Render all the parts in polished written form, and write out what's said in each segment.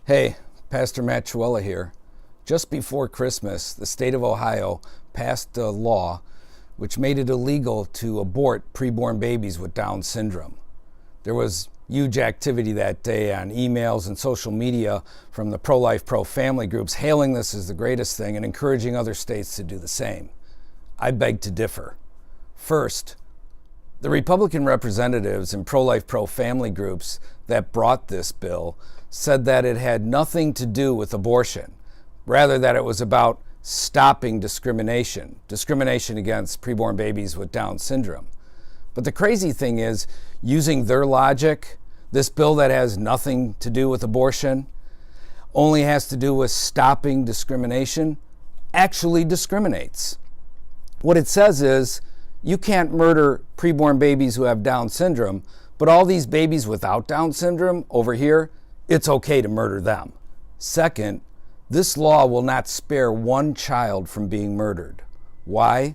Hey, Pastor Matt Chuella here. Just before Christmas, the state of Ohio passed a law which made it illegal to abort preborn babies with Down syndrome. There was huge activity that day on emails and social media from the pro-life, pro-family groups hailing this as the greatest thing and encouraging other states to do the same. I beg to differ. First, the Republican representatives and pro-life, pro-family groups that brought this bill said that it had nothing to do with abortion, rather that it was about stopping discrimination against preborn babies with Down syndrome. But the crazy thing is, using their logic, this bill that has nothing to do with abortion, only has to do with stopping discrimination, actually discriminates. What it says is, you can't murder preborn babies who have Down syndrome, but all these babies without Down syndrome over here, it's okay to murder them. Second, this law will not spare one child from being murdered. Why?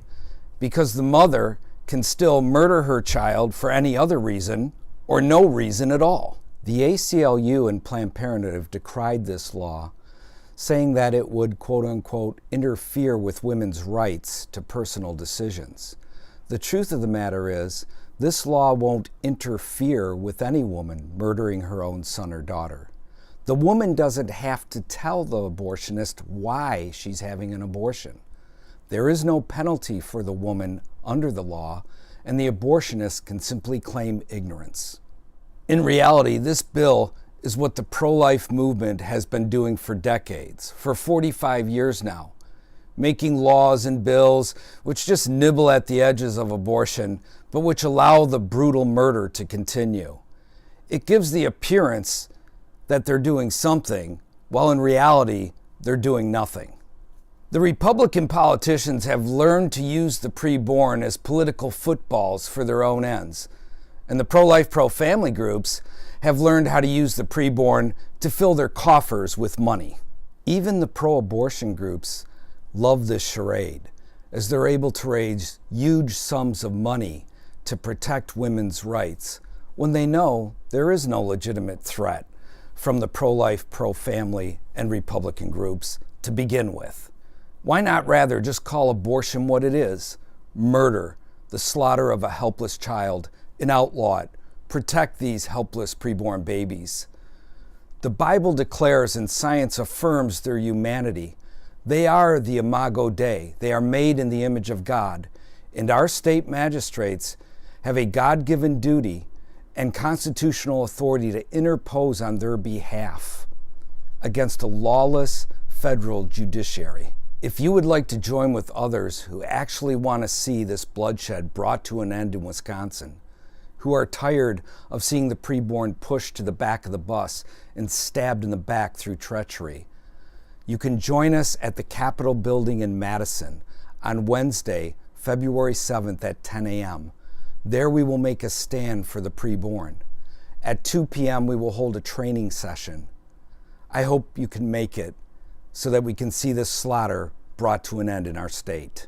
Because the mother can still murder her child for any other reason or no reason at all. The ACLU and Planned Parenthood have decried this law, saying that it would, quote unquote, interfere with women's rights to personal decisions. The truth of the matter is, this law won't interfere with any woman murdering her own son or daughter. The woman doesn't have to tell the abortionist why she's having an abortion. There is no penalty for the woman under the law, and the abortionist can simply claim ignorance. In reality, this bill is what the pro-life movement has been doing for decades, for 45 years now, making laws and bills which just nibble at the edges of abortion, but which allow the brutal murder to continue. It gives the appearance that they're doing something, while in reality, they're doing nothing. The Republican politicians have learned to use the preborn as political footballs for their own ends, and the pro-life, pro-family groups have learned how to use the preborn to fill their coffers with money. Even the pro-abortion groups love this charade, as they're able to raise huge sums of money to protect women's rights when they know there is no legitimate threat from the pro-life, pro-family, and Republican groups to begin with. Why not rather just call abortion what it is? Murder, the slaughter of a helpless child, and outlaw it. Protect these helpless preborn babies. The Bible declares and science affirms their humanity. They are the Imago Dei. They are made in the image of God. And our state magistrates have a God-given duty and constitutional authority to interpose on their behalf against a lawless federal judiciary. If you would like to join with others who actually want to see this bloodshed brought to an end in Wisconsin, who are tired of seeing the preborn pushed to the back of the bus and stabbed in the back through treachery, you can join us at the Capitol Building in Madison on Wednesday, February 7th at 10 a.m. There we will make a stand for the preborn. At 2 p.m. we will hold a training session. I hope you can make it so that we can see this slaughter brought to an end in our state.